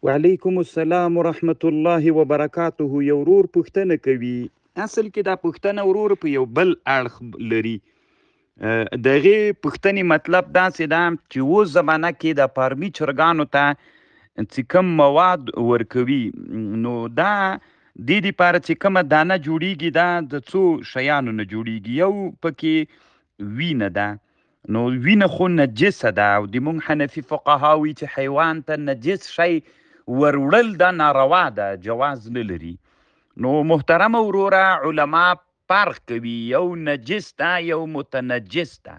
وعلیکم السلام ورحمت الله وبرکاته. یو ورور پوښتنه کوي، اصل کې دا پوښتنه ورور په یو بل اړخ لري. د هغې پوښتنې مطلب داسې ده چې اوس زمانه کې د فارمي چرګانو ته چې کوم مواد ورکوي، نو دا دې دپاره چې کومه دانه جوړیږي دا د څو شیانو نه جوړیږي. یو پکې وینه ده، نو وینه خو نجسه ده او د مونږ حنفي فقها وایي چې حیوان ته نجس شی وروړل دا ناروا ده، جواز نه لري. نو محترمه وروره، علما فرق کوي، یو نجس ده یو متنجس ده.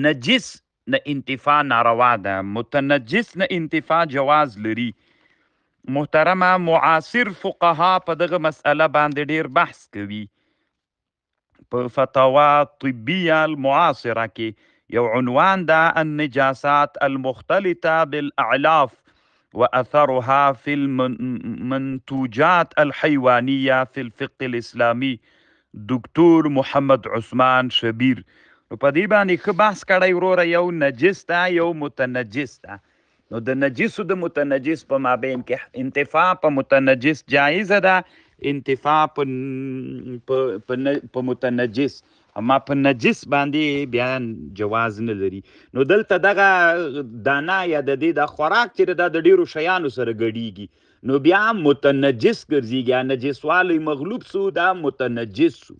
نجس نه انتفاع ناروا ده، متنجس نه انتفاع جواز لري. محترمه معاصر فقها په دغه مسئله باندې ډیر بحث کوي. په فتاوا طبیه المعاصره کې یو عنوان ده النجاسات المختلطه بالاعلاف واثرها في المنتوجات الحيوانيه في الفقه الاسلامي، دکتور محمد عثمان شبیر. نو په دې باندې ښه بحث کړی وروره، یو نجس ده یو متنجس ده. نو د نجس او د متنجس په مابین کې انتفاع په متنجس جایزه ده، انتفاع په متنجس، اما په نجس باندې بیا جواز نه لري. نو دلته دغه دانه یا د دې د خوراک چې دا د ډیرو شیانو سره ګډیږي، نو بیا متنجس ګرځيږي. نجسوالی مغلوب سو، دا متنجس سو.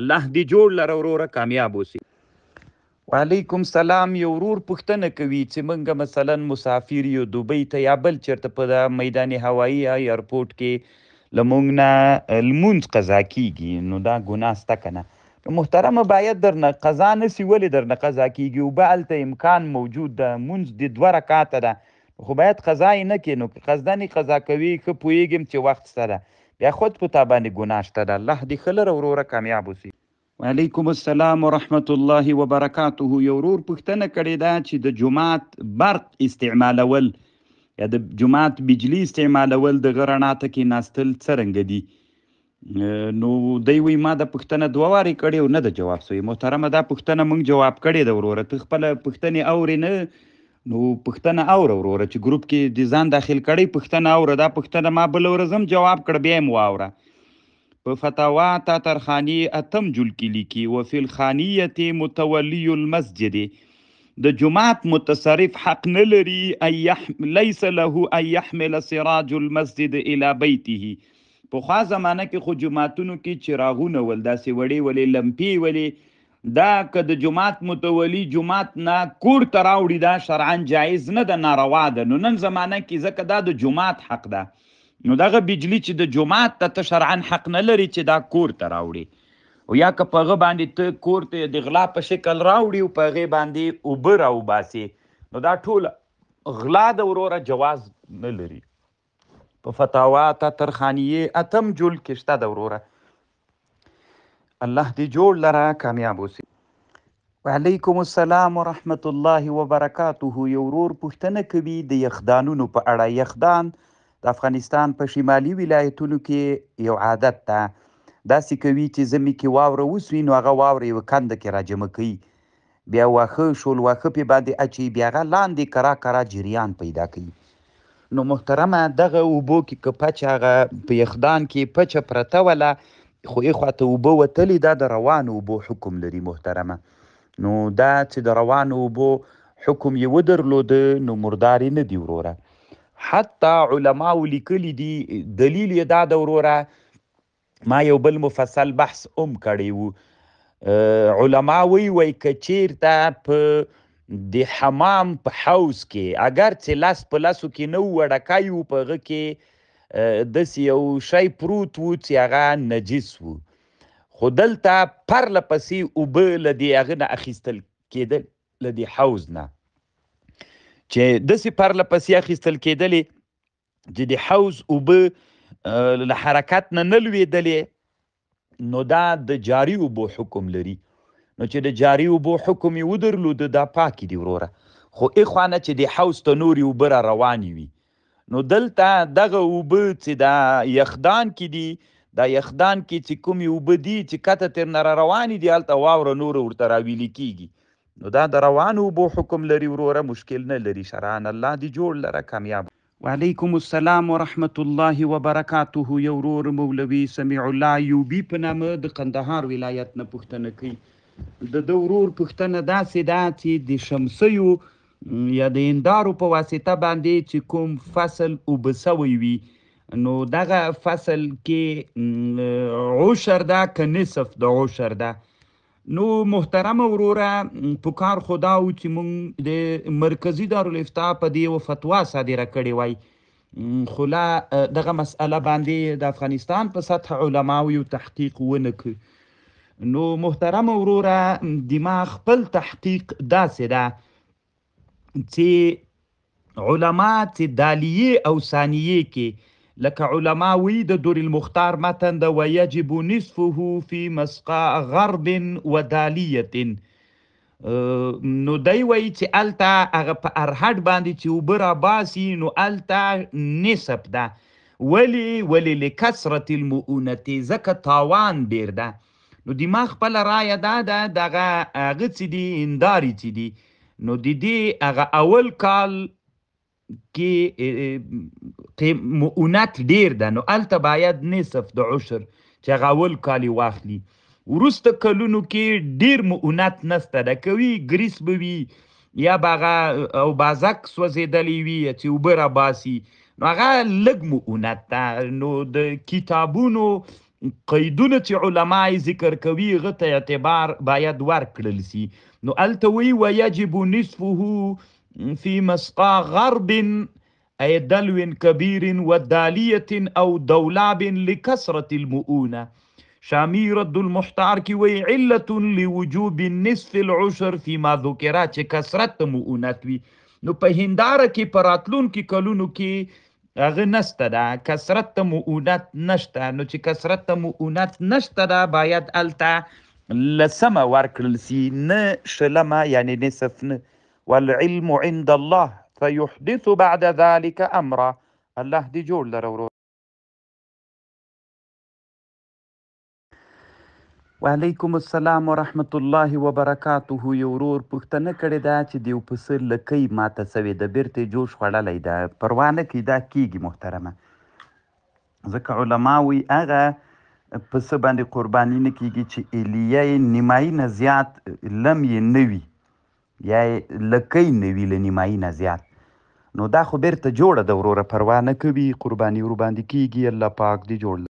الله دې جوړ لره وروره، کامیاب اوسي. وعلیکم سلام. یو ورور پوښتنه کوي چې موږ مثلا مسافر یو دوبۍ ته یا بل چېرته په د میدان هوایي یا ایرپورټ کې له موږ نه لمونځ قضا کیږي، نو دا ګناه سته که نه؟ محترمه باید درنه قضا نسی. ولې درنه قضا کیږي؟ او به هلته امکان موجود ده، مونځ د 2 رکعته ده، خو باید قضا یې نه کړي. نو که قصدن یې قضا کوي، ښه پوهېږم چې وخت شته ده، بیا خود په تا باندې ګناه شته ده. الله دې ښه لره وروره، کامیاب اوسي. وعلیکم السلام ورحمت الله وبرکاته. یو ورور پوښتنه کړې ده چې د جومات برق استعمالول یا د جومات بجلی استعمالول د غرڼا ته کېناستل څرنګه دي؟ نو دی وی ما د پوښتنه 2 وارې کړې او نه د جواب سوی. محترمه دا پوښتنه موږ جواب کړې ده وروره، ته خپله پوښتنې اورې نه؟ نو پوښتنه اوره وروره، چې ګروپ کې د ځان داخل کړی پوښتنه اوره. دا پوښتنه ما بله ورځ هم جواب کړ، بیا یې واوره. په فتاوا تاترخانی 8 جلد کې لیکي وفي الخانیة متولی المسجد، د جماعت متصرف حق نه لري لیس له ان يحمل سراج المسجد الى بیته. په خوا زمانه کې خو جماعتونو کې چراغونه ول، داسې وړې ولې لمپې ولې، دا که د جماعت متولی جماعت نه کور ته راوړي دا شرعا جایز نه ده، ناروا ده. نو نن زمانه کې ځکه دا د جماعت حق ده، نو دغه بجلی چې د جماعت ته شرعا حق نه لري چې دا کور ته راوړي، او یا که په هغه باندې ته کور ته د غلا په شکل راوړي او په هغې باندې اوبه راوباسي، نو دا ټول غلا د وروره جواز نه لري. په فتاوا تاترخانیې 8 جلد کې شته د وروره. الله دې جوړ لره، کامیاب اوسي. وعلیکم السلام ورحمت الله وبرکاته. یو ورور پوښتنه کوي د یخدانونو په اړه. یخدان د افغانستان په شمالي ولایتونو کې یو عادت ده، داسې کوي چې زمي کې واوره وسوي، نو هغه واوره یوه کنده کې راجمع کوي، بیا واښه شول واښه پې باندې اچوي، بیا هغه لاندې کرا کرا جریان پیدا کوي. نو محترمه دغه اوبو کې که پچه هغه په یخدان کې پچه پرته وله، خو اخواته اوبه وتلي، دا د روانو اوبو حکم لري. محترمه نو دا چې د روانو اوبو حکم یې ودرلوده، نو مرداري نه دي وروره. حتی علماو لیکلي دي، دلیل یې دا د وروره، ما یو بل مفصل بحث کړی و. علما وی که چیرته په د حمام په حوض کې اگر چې لاس په لاسو کې نه وړکای و، په هغه کې داسې یو شی پروت و چې هغه نجس و، خو دلته پرله پسې اوبه له دې هغه نه اخیستل کېدل، له دې حوض نه چې داسې پرله پسې اخیستل کېدلې چې د حوض اوبه له حرکت نه لوېدلې، نو دا د جاري اوبو حکم لري. نو چې د جاري اوبو حکم یې ودرلوده، دا پاکې دي وروره. خو اخوانه چې د حوض ته نورې اوبه را روانې وي، نو دلته دغه اوبه چې دا یخدان کې دي، دا یخدان کې چې کومې اوبه دي چې کته تر نه را روانې دي، هلته واوره نوره ورته راویلې کېږي، نو دا د روانو اوبو حکم لري وروره، مشکل نه لري شرعاً. الله دې جوړ لره، کامیاب. وعلیکم السلام ورحمت الله وبرکاته. یو ورور مولوي سمیع الله ایوبي په نامه د قندهار ولایت نه پوښتنه کوي. د ورور پوښتنه داسې ده چې د شمسیو یا د هندارو په واسطه باندې چې کوم فصل اوبه سوی وي، نو دغه فصل کې عشر ده که نصف د عشر ده. نو محترم وروره، په کار خدا و چې مونږ د مرکزی دارالافتا په دې یوه فتوا صادره کړې وای، خو لا دغه مسئله باندې د افغانستان په سطح علماو یو تحقیق ونه کړ. نو محترم وروره، دماغ خپل تحقیق داسې ده چې علما چې دالیه او ثانیه کې لکه علما وی د دور المختار متن د ویجب نصفه فی مسقا غرب و دالیه، نو دی وی چې الته هغه په ارهډ باندې چې اوبه راباسي نو الته نصف ده. ولی لکثرت المؤونت، ځکه تاوان ډیر ده. نو دماغ خپل رایه ده دغه هغه چې دي هنداري چې دي، نو د دې هغه اول کال کې مؤونت ډیر ده، نو الته باید نصف د عشر چې هغه اول کال واخلي. وروسته کلونو کې ډیر مؤونت نسته ده، کوي ګریس به وي یا به هغه او بازک سوځېدلی وي چې اوبه راباسي، نو هغه لږ مؤونت ده. نو د کتابونو قیدونه چې علما ذکر کوي هغه ته اعتبار باید ورکړل سي. نو الته وی ویجب نصفه فی مسقا غرب ای دلو کبیر و دالیه او دولاب لکثرت المؤونه. شامی رد المحتار کی وی علت لوجوب نصف العشر فيما ذکر، چې کثرت مؤونت وی. نو په هنداره کې پراتلون کې کلونو کې هغه نسته ده، کثرت مؤونت نشته. نو چې کثرت مؤونت نشته ده باید الته لسمه ورکړل سي، نه شلمه یعنی نصف نه. والعلم عند الله فيحدث بعد ذلك امرا. الله دې جوړ لره ورور. وعلیکم السلام ورحمت الله وبرکاته. یو ورور پوښتنه کړې ده چې د یو پسه لکۍ ماته سوې ده، بیرته یې جوش خوړلی ده، پروا نه کوي دا کیږي محترمه، ځکه علما وایي هغه پسه باندې قرباني نه کیږي چې الیه یې نیمایي نه زیات لم یې نه وي یا یې لکۍ نه وي له نیمایي نه زیات، نو دا خو بیرته جوړه ده وروره، پروا نه کوي، قرباني ورباندې کیږي. الله پاک دې جوړ